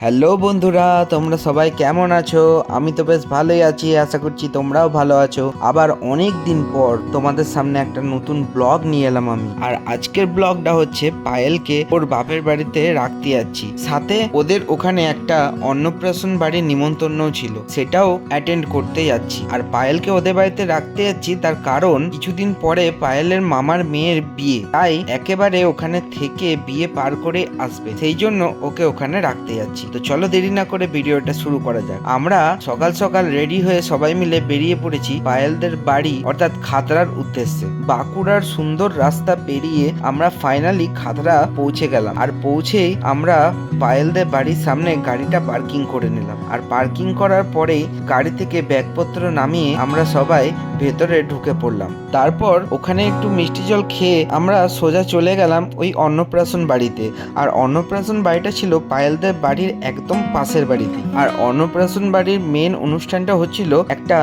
Hello বন্ধুরা, তোমরা সবাই কেমন আছো? আমি তো বেশ ভালোই আছি, আশা করছি তোমরাও ভালো আছো। আবার অনেক দিন পর তোমাদের সামনে একটা নতুন ব্লগ নিয়ে এলাম আমি। আর আজকের ব্লগটা হচ্ছে পায়েলকে ওর বাপের বাড়িতে রাখতে যাচ্ছি, সাথে ওদের ওখানে একটা অন্নপ্রাশন বাড়ির নিমন্ত্রণও ছিল, সেটাও অ্যাটেন্ড করতে যাচ্ছি। আর পায়েলকে ওদের বাড়িতে রাখতে যাচ্ছি তার কারণ কিছুদিন পরে পায়েলের মামার মেয়ের বিয়ে, তাই একেবারে ওখানে থেকে বিয়ে পার করে আসবে, সেই জন্য ওকে ওখানে রাখতে যাচ্ছি। তো চলো দেরি না করে ভিডিওটা শুরু করা যাক। আমরা সকাল সকাল রেডি হয়ে সবাই মিলে বেরিয়ে পড়েছি পায়েলদের বাড়ি অর্থাৎ খাতড়ার উদ্দেশ্যে। বাঁকুড়ার সুন্দর রাস্তা পেরিয়ে আমরা ফাইনালি খাতড়া পৌঁছে গেলাম। আর পৌঁছেই আমরা পায়েলদের বাড়ির সামনে গাড়িটা পার্কিং করে নিলাম। আর পার্কিং করার পরেই গাড়ি থেকে ব্যাগপত্র নামিয়ে আমরা সবাই ভেতরে ঢুকে পড়লাম। তারপর ওখানে একটু মিষ্টি জল খেয়ে আমরা সোজা চলে গেলাম ওই অন্নপ্রাশন বাড়িতে। আর অন্নপ্রাশন বাড়িটা ছিল পায়েলদের বাড়ির একদম পাশের বাড়িতে। আর অন্নপ্রাশন বাড়ির মেন অনুষ্ঠানটা হচ্ছিল একটা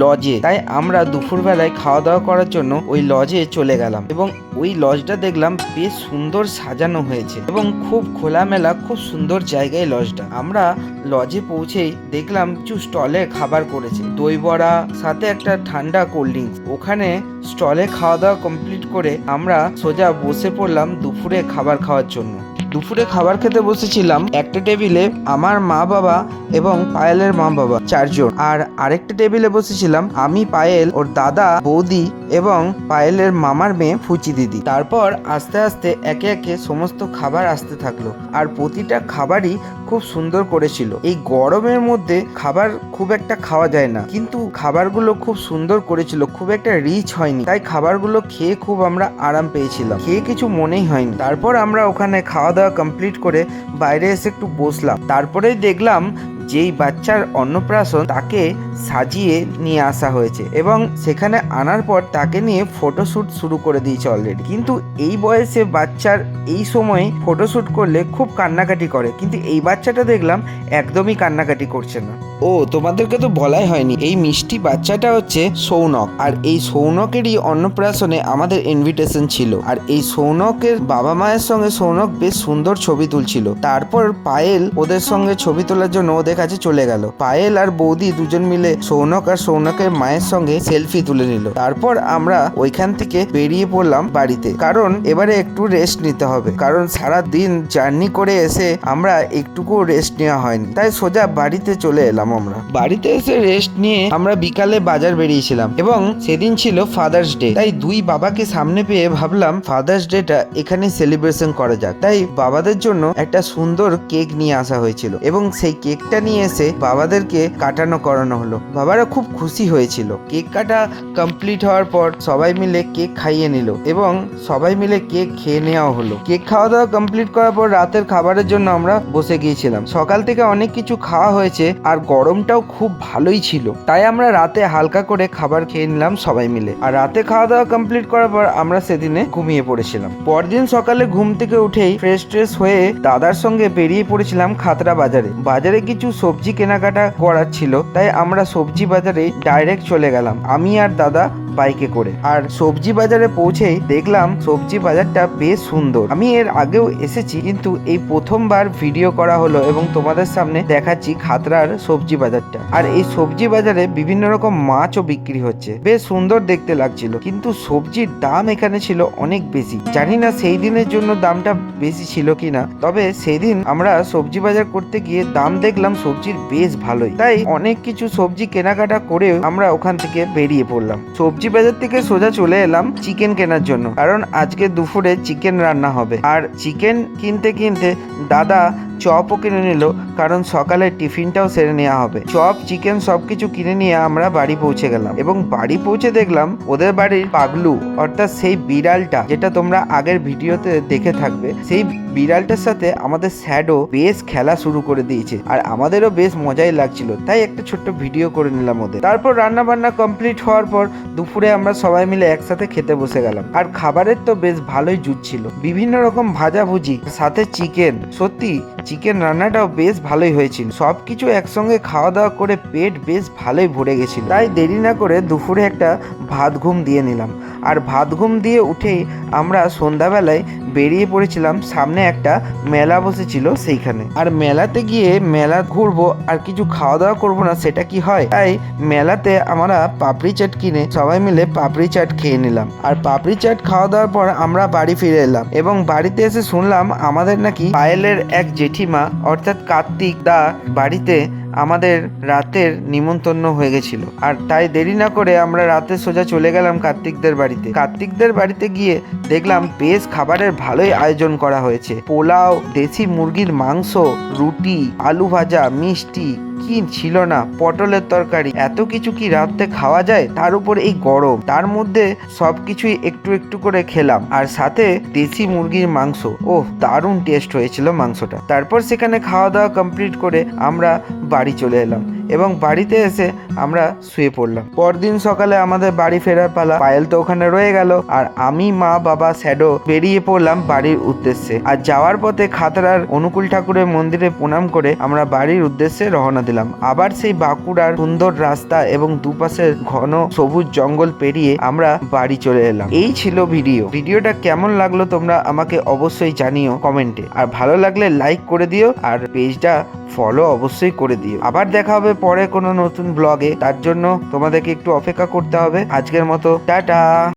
লজে, তাই আমরা দুপুরবেলায় খাওয়া দাওয়া করার জন্য ওই লজে চলে গেলাম। এবং ওই লজটা দেখলাম বেশ সুন্দর সাজানো হয়েছে এবং খুব খোলামেলা, খুব সুন্দর জায়গায় লজটা। আমরা লজে পৌঁছেই দেখলাম কিছু স্টলে খাবার করেছে, দই বড়া সাথে একটা ঠান্ডা কোল্ড ড্রিঙ্কস। ওখানে স্টলে খাওয়া দাওয়া কমপ্লিট করে আমরা সোজা বসে পড়লাম দুপুরে খাবার খাওয়ার জন্য। দুপুরে খাবার খেতে বসেছিলাম একটা টেবিলে আমার মা বাবা এবং পায়েলের মা বাবা, চারজন। আর আরেকটা টেবিলে বসেছিলাম আমি, পায়েল, ওর দাদা, বৌদি এবং পায়েলের মামার মেয়ে ফুচি দিদি। তারপর আস্তে আস্তে একে একে সমস্ত খাবার আসতে থাকলো। আর প্রতিটা খাবারই খুব সুন্দর করেছিল। এই গরমের মধ্যে খাবার খুব একটা খাওয়া যায় না, কিন্তু খাবারগুলো খুব সুন্দর করেছিল, খুব একটা রিচ হয়নি, তাই খাবারগুলো খেয়ে খুব আমরা আরাম পেয়েছিলাম, খেয়ে কিছু মনেই হয়নি। তারপর আমরা ওখানে খাওয়া দাওয়া কমপ্লিট করে বাইরে এসে একটু বসলাম। তারপরেই দেখলাম যেই বাচ্চার অন্নপ্রাশন তাকে সাজিয়ে নিয়ে আসা হয়েছে এবং সেখানে আনার পর তাকে নিয়ে ফটোশ্যুট শুরু করে দিয়েছে অলরেডি। কিন্তু এই বয়সে বাচ্চার এই সময় ফটোশ্যুট করলে খুব কান্নাকাটি করে, কিন্তু এই বাচ্চাটা দেখলাম একদমই কান্নাকাটি করছে না। ও তোমাদেরকে তো বলাই হয়নি, এই মিষ্টি বাচ্চাটা হচ্ছে সৌনক। আর এই সৌনকেরই অন্নপ্রাশনে আমাদের ইনভিটেশন ছিল। আর এই সৌনকের বাবা মায়ের সঙ্গে সৌনক বেশ সুন্দর ছবি তুলছিল। তারপর পায়েল ওদের সঙ্গে ছবি তোলার জন্য ওদের কাছে চলে গেল। পায়েল আর বৌদি দুজন মিলে সৌনক আর সৌনকের মায়ের সঙ্গে সেলফি তুলে নিল। তারপর আমরা ওইখান থেকে বেরিয়ে পড়লাম বাড়িতে, কারণ এবারে একটু রেস্ট নিতে হবে, কারণ সারা দিন জার্নি করে এসে আমরা একটুকু রেস্ট নেওয়া হয়নি, তাই সোজা বাড়িতে চলে এলাম। আমরা বাড়িতে এসে রেস্ট নিয়ে আমরা বিকালে বাজার বেরিয়েছিলাম এবং সেদিন ছিল ফাদার্স ডে, তাই দুই বাবাকে সামনে পেয়ে ভাবলাম ফাদার্স ডেটা এখানে সেলিব্রেশন করা যাক। তাই বাবাদের জন্য একটা সুন্দর কেক নিয়ে আসা হয়েছিল এবং সেই কেকটা নিয়ে এসে বাবাদেরকে কাটানো করানো হলো। বাবারা খুব খুশি হয়েছিল। কেক কাটা কমপ্লিট হওয়ার পর সবাই মিলে কেক খাইয়ে নিল এবং সবাই মিলে কেক খেয়ে নেওয়া হলো। কেক খাওয়া দাওয়া কমপ্লিট করার পর রাতের খাবারের জন্য আমরা বসে গিয়েছিলাম। সকাল থেকে অনেক কিছু খাওয়া হয়েছে আর গরমটাও খুব ভালোই ছিল, তাই আমরা রাতে হালকা করে খাবার খেয়ে নিলাম সবাই মিলে। আর রাতে খাওয়া দাওয়া কমপ্লিট করার পর আমরা সেদিনে ঘুমিয়ে পড়েছিলাম। পরদিন সকালে ঘুম থেকে উঠেই ফ্রেশ ট্রেশ হয়ে দাদার সঙ্গে বেরিয়ে পড়েছিলাম খাতড়া বাজারে। বাজারে কিছু সবজি কেনাকাটা করার ছিল, তাই আমরা সবজি বাজারে ডাইরেক্ট চলে গেলাম আমি আর দাদা বাইকে করে। আর সবজি বাজারে পৌঁছেই দেখলাম সবজি বাজারটা বেশ সুন্দর। আমি এর আগেও এসেছি, কিন্তু এই প্রথমবার ভিডিও করা হলো এবং তোমাদের সামনে দেখাচ্ছি খাতড়ার সবজি বাজারটা। আর এই সবজি বাজারে বিভিন্ন রকম মাছও বিক্রি হচ্ছে, বেশ সুন্দর দেখতে লাগছিল, কিন্তু সবজির দাম এখানে ছিল অনেক বেশি। জানি না সেই দিনের জন্য দামটা বেশি ছিল কিনা, তবে সেই দিন আমরা সবজি বাজার করতে গিয়ে দাম দেখলাম সবজির বেশ ভালোই, তাই অনেক কিছু সবজি কেনাকাটা করেও আমরা ওখান থেকে বেরিয়ে পড়লাম। সবজি বাজার থেকে সোজা চলে এলাম চিকেন কেনার জন্য, কারণ আজকে দুপুরে চিকেন রান্না হবে। আর চিকেন কিনতে কিনতে দাদা চপও কিনে নিল, কারণ সকালে টিফিনটাও সেরে নেওয়া হবে। চপ, চিকেন সবকিছু কিনে নিয়ে আমরা বাড়ি পৌঁছে গেলাম এবং বাড়ি পৌঁছে দেখলাম ওদের বাড়ির পাগলু, অর্থাৎ সেই বিড়ালটা যেটা তোমরা আগের ভিডিওতে দেখে থাকবে, সেই বিড়ালটার সাথে আমাদের শ্যাডো বেশ খেলা শুরু করে দিয়েছে। আর আমাদেরও বেশ মজাই লাগছিল, তাই একটা ছোট্ট ভিডিও করে নিলাম ওদের। তারপর রান্না বান্না কমপ্লিট হওয়ার পর দুপুরে আমরা সবাই মিলে একসাথে খেতে বসে গেলাম। আর খাবারের তো বেশ ভালোই জুট ছিল, বিভিন্ন রকম ভাজা ভুজি সাথে চিকেন। সত্যি চিকেন রান্নাটাও বেশ ভালোই হয়েছিল। সবকিছু একসঙ্গে খাওয়া দাওয়া করে পেট বেশ ভালোই ভরে গেছিল। তাই দেরি না করে দুপুরে একটা ভাত ঘুম দিয়ে নিলাম। আর ভাত ঘুম দিয়ে উঠেই আমরা সন্ধ্যাবেলায় বেরিয়ে পড়েছিলাম। সামনে একটা মেলা বসেছিল সেইখানে, আর মেলাতে গিয়ে মেলা ঘুরবো আর কিছু খাওয়া দাওয়া করবো না সেটা কি হয়। তাই মেলাতে আমরা পাপড়ি চাট কিনে সবাই মিলে পাপড়ি চাট খেয়ে নিলাম। আর পাপড়ি চাট খাওয়া দাওয়ার পর আমরা বাড়ি ফিরে এলাম এবং বাড়িতে এসে শুনলাম আমাদের নাকি পায়েলের এক জেঠিমা অর্থাৎ কার্তিক দা বাড়িতে আমাদের রাতের নিমন্ত্রণ হয়ে গেছিল। আর তাই দেরি না করে আমরা রাতে সোজা চলে গেলাম কার্তিকদের বাড়িতে। কার্তিকদের বাড়িতে গিয়ে দেখলাম বেশ খাবারের ভালোই আয়োজন করা হয়েছে। পোলাও, দেশি মুরগির মাংস, রুটি, আলু ভাজা, মিষ্টি, কি ছিল না, পটলের তরকারি, এত কিছু কি রাতে খাওয়া যায়? তার উপর এই গরম, তার মধ্যে সবকিছুই একটু একটু করে খেলাম। আর সাথে দেশি মুরগির মাংস, ওহ দারুণ টেস্ট হয়েছিল মাংসটা। তারপর সেখানে খাওয়া দাওয়া কমপ্লিট করে আমরা বাড়ি চলে এলাম এবং বাড়িতে এসে আমরা শুয়ে পড়লাম। পরদিন সকালে আমাদের বাড়ি ফেরার পালা। পায়েল তো ওখানে রয়ে গেল আর আমি, মা, বাবা, শ্যাডো বেরিয়ে পড়লাম বাড়ির উদ্দেশ্যে। আর যাওয়ার পথে খাতড়ার অনুকূল ঠাকুরের মন্দিরে প্রণাম করে আমরা বাড়ির উদ্দেশ্যে রওনা দিলাম। আবার সেই বাঁকুড়ার সুন্দর রাস্তা এবং দুপাশের ঘন সবুজ জঙ্গল পেরিয়ে আমরা বাড়ি চলে এলাম। এই ছিল ভিডিওটা কেমন লাগলো তোমরা আমাকে অবশ্যই জানিও কমেন্টে। আর ভালো লাগলে লাইক করে দিও আর পেজটা ফলো অবশ্যই করে দিও। আবার দেখা হবে পরে কোনো নতুন ব্লগে, তার জন্য তোমাদেরকে একটু অপেক্ষা করতে হবে। আজকের মতো টাটা।